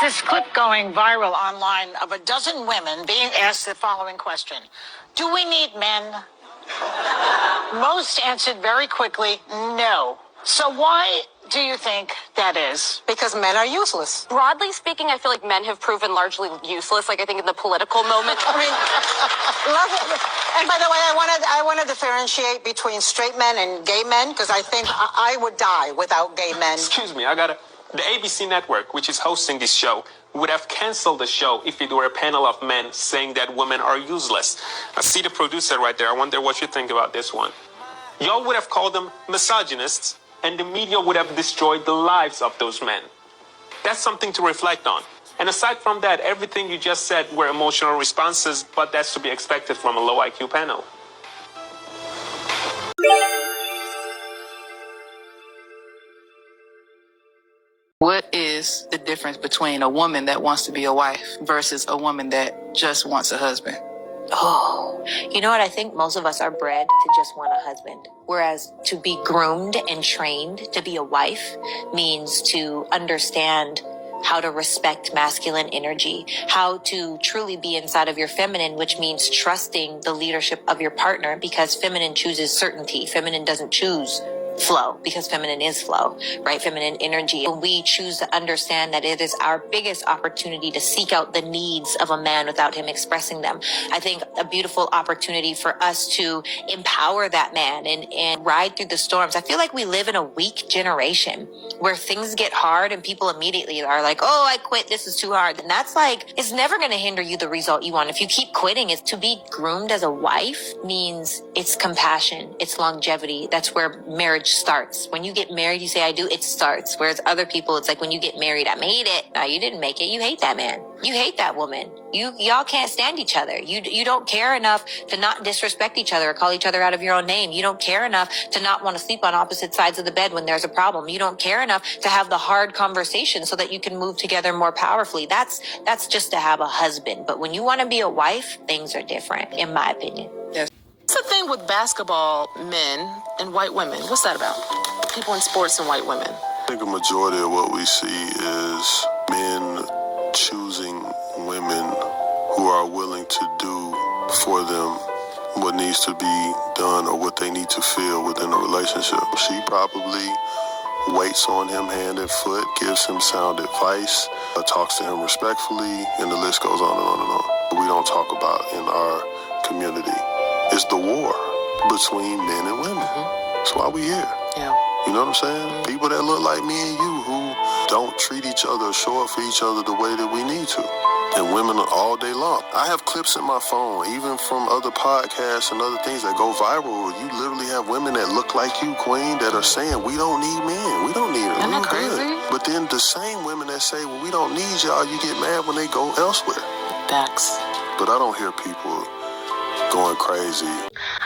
this clip going viral online of a dozen women being asked the following question: do we need men? Most answered very quickly, no. So why do you think that is? Because men are useless. Broadly speaking, I feel like men have proven largely useless. Like, I think in the political moment. I mean, and by the way, I want to differentiate between straight men and gay men, because I think I would die without gay men. Excuse me, the ABC network, which is hosting this show, would have canceled the show if it were a panel of men saying that women are useless. I see the producer right there. I wonder what you think about this one. Y'all would have called them misogynists, and the media would have destroyed the lives of those men. That's something to reflect on. And aside from that, everything you just said were emotional responses, but that's to be expected from a low IQ panel. What is the difference between a woman that wants to be a wife versus a woman that just wants a husband? Oh, you know what? I think most of us are bred to just want a husband. Whereas to be groomed and trained to be a wife means to understand how to respect masculine energy, how to truly be inside of your feminine, which means trusting the leadership of your partner, because feminine chooses certainty. Feminine doesn't choose flow, because feminine is flow, right? Feminine energy. When we choose to understand that it is our biggest opportunity to seek out the needs of a man without him expressing them, I think a beautiful opportunity for us to empower that man and ride through the storms. I feel like we live in a weak generation where things get hard and people immediately are like, oh, I quit, this is too hard. And that's like, it's never going to hinder you the result you want. If you keep quitting, it's to be groomed as a wife means it's compassion, it's longevity. That's where marriage starts. When you get married, you say, I do, it starts. Whereas other people, it's like, when you get married, I made it. No, you didn't make it. You hate that man. You hate that woman. Y'all can't stand each other. You don't care enough to not disrespect each other or call each other out of your own name. You don't care enough to not want to sleep on opposite sides of the bed when there's a problem. You don't care enough to have the hard conversation so that you can move together more powerfully. That's just to have a husband. But when you want to be a wife, things are different, in my opinion. Yes. What's the thing with basketball men and white women? What's that about? People in sports and white women. I think a majority of what we see is men choosing women who are willing to do for them what needs to be done or what they need to feel within a relationship. She probably waits on him hand and foot, gives him sound advice, talks to him respectfully, and the list goes on and on and on. What we don't talk about in our community is the war between men and women. That's why we here. Yeah. You know what I'm saying? People that look like me and you who don't treat each other, show up for each other the way that we need to. And women all day long. I have clips in my phone, even from other podcasts and other things that go viral. You literally have women that look like you, Queen, that are saying, we don't need men. We don't need them. Isn't that crazy? But then the same women that say, well, we don't need y'all, you get mad when they go elsewhere. Facts. But I don't hear people going crazy.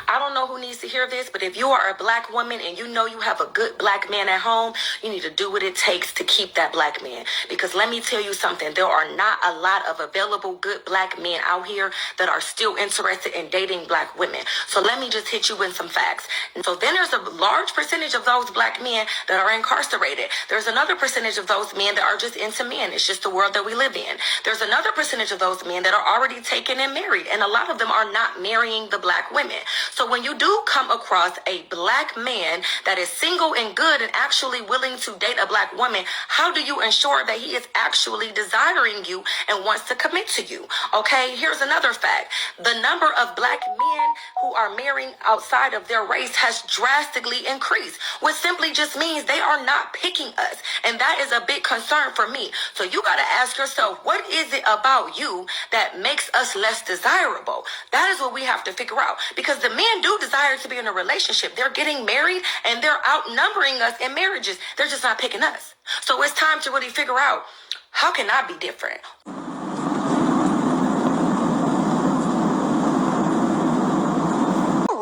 I don't know who needs to hear this, but if you are a black woman and you know you have a good black man at home, you need to do what it takes to keep that black man. Because let me tell you something, there are not a lot of available good black men out here that are still interested in dating black women. So let me just hit you with some facts. So then there's a large percentage of those black men that are incarcerated. There's another percentage of those men that are just into men. It's just the world that we live in. There's another percentage of those men that are already taken and married, and a lot of them are not marrying the black women. So when you do come across a black man that is single and good and actually willing to date a black woman, how do you ensure that he is actually desiring you and wants to commit to you? Okay, here's another fact. The number of black men who are marrying outside of their race has drastically increased, which simply just means they are not picking us. And that is a big concern for me. So you got to ask yourself, what is it about you that makes us less desirable? That is what we have to figure out, because the men do desire to be in a relationship. They're getting married and they're outnumbering us in marriages. They're just not picking us. So it's time to really figure out, how can I be different?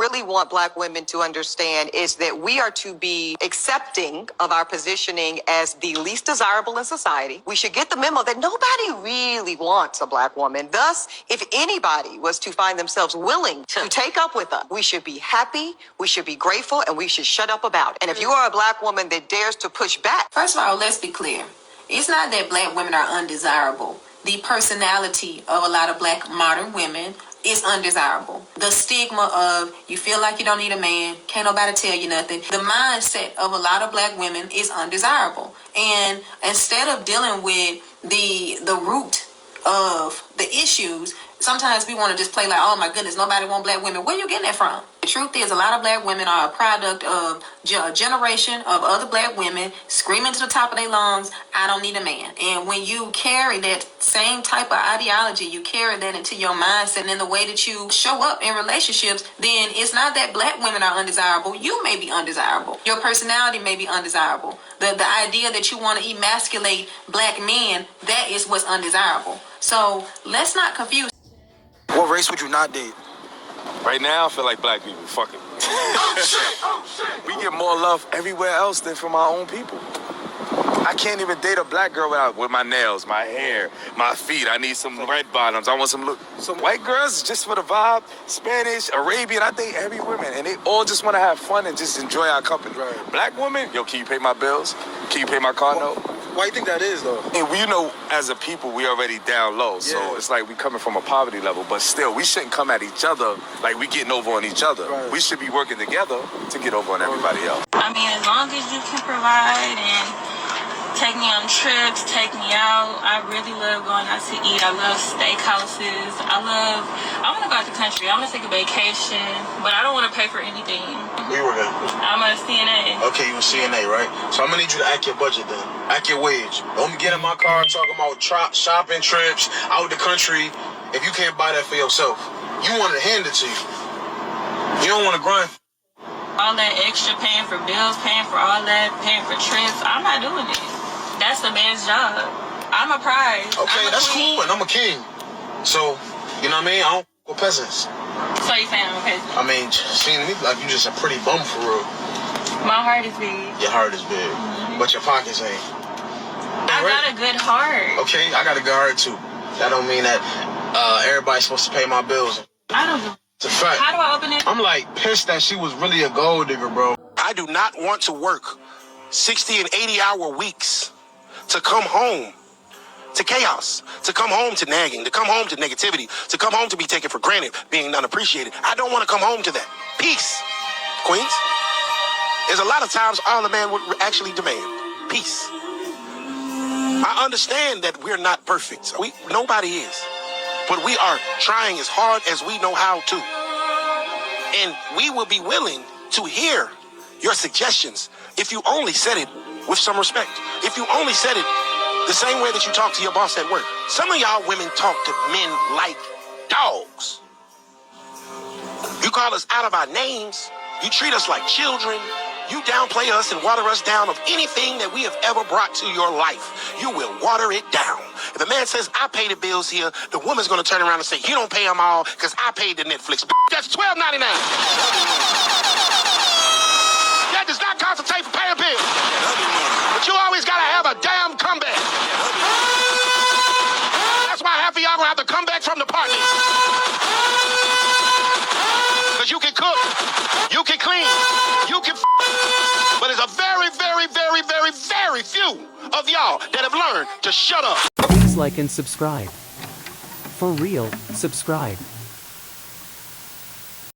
Really want black women to understand is that we are to be accepting of our positioning as the least desirable in society. We should get the memo that nobody really wants a black woman. Thus, if anybody was to find themselves willing to take up with us, we should be happy, we should be grateful, and we should shut up about it. And if you are a black woman that dares to push back. First of all, let's be clear. It's not that black women are undesirable. The personality of a lot of black modern women is undesirable. The stigma of you feel like you don't need a man, can't nobody tell you nothing. The mindset of a lot of black women is undesirable. And instead of dealing with the root of the issues, sometimes we want to just play like, oh my goodness, nobody want black women. Where you getting that from? The truth is, a lot of black women are a product of a generation of other black women screaming to the top of their lungs, I don't need a man. And when you carry that same type of ideology, you carry that into your mindset and in the way that you show up in relationships, then it's not that black women are undesirable. You may be undesirable. Your personality may be undesirable. The idea that you want to emasculate black men, that is what's undesirable. So let's not confuse. What race would you not date? Right now, I feel like black people. Fuck it. We get more love everywhere else than from our own people. I can't even date a black girl with my nails, my hair, my feet. I need some red bottoms. I want some white girls just for the vibe. Spanish, Arabian. I date every woman, and they all just want to have fun and just enjoy our company. Right. Black women, yo, can you pay my bills? Can you pay my car note? Why do you think that is, though? And you know, as a people, we already down low. So it's like we coming from a poverty level, but still, we shouldn't come at each other like we getting over on each other. Right. We should be working together to get over on everybody else. I mean, as long as you can provide and take me on trips, take me out. I really love going out to eat. I love steakhouses. I want to go out the country. I want to take a vacation, but I don't want to pay for anything. Where you working? I'm a CNA. Okay, you a CNA, right? So I'm gonna need you to act your budget then. Act your wage. Don't get in my car talking about shopping trips out the country if you can't buy that for yourself. You want to hand it to you. You don't want to grind. All that extra paying for bills, paying for all that, paying for trips. I'm not doing it. That's the man's job. I'm a prize. Okay, that's queen. cool, and I'm a king. So, you know what I mean? I don't with peasants. So you saying I'm a peasant? I mean, seeing me like you just a pretty bum for real. My heart is big. Your heart is big, but your pockets ain't. I got a good heart. Okay, I got a good heart too. That don't mean that everybody's supposed to pay my bills. I don't know. It's a fact. How do I open it? I'm like pissed that she was really a gold digger, bro. I do not want to work 60 and 80-hour weeks to come home to chaos, to come home to nagging, to come home to negativity, to come home to be taken for granted, being unappreciated. I don't want to come home to that. Peace, queens. There's a lot of times all a man would actually demand. Peace. I understand that we're not perfect. Nobody is. But we are trying as hard as we know how to. And we will be willing to hear your suggestions if you only said it with some respect. If you only said it the same way that you talk to your boss at work. Some of y'all women talk to men like dogs. You call us out of our names. You treat us like children. You downplay us and water us down of anything that we have ever brought to your life. You will water it down. If a man says, I pay the bills here, the woman's going to turn around and say, you don't pay them all because I paid the Netflix. That's $12.99. That does not concentrate for paying bills. But you always got to have a damn comeback. That's why half of y'all going to have to come back from the party. Because you can cook, you can clean, you can but there's a very, very, very, very, very few of y'all that have learned to shut up. Please like and subscribe. For real, subscribe.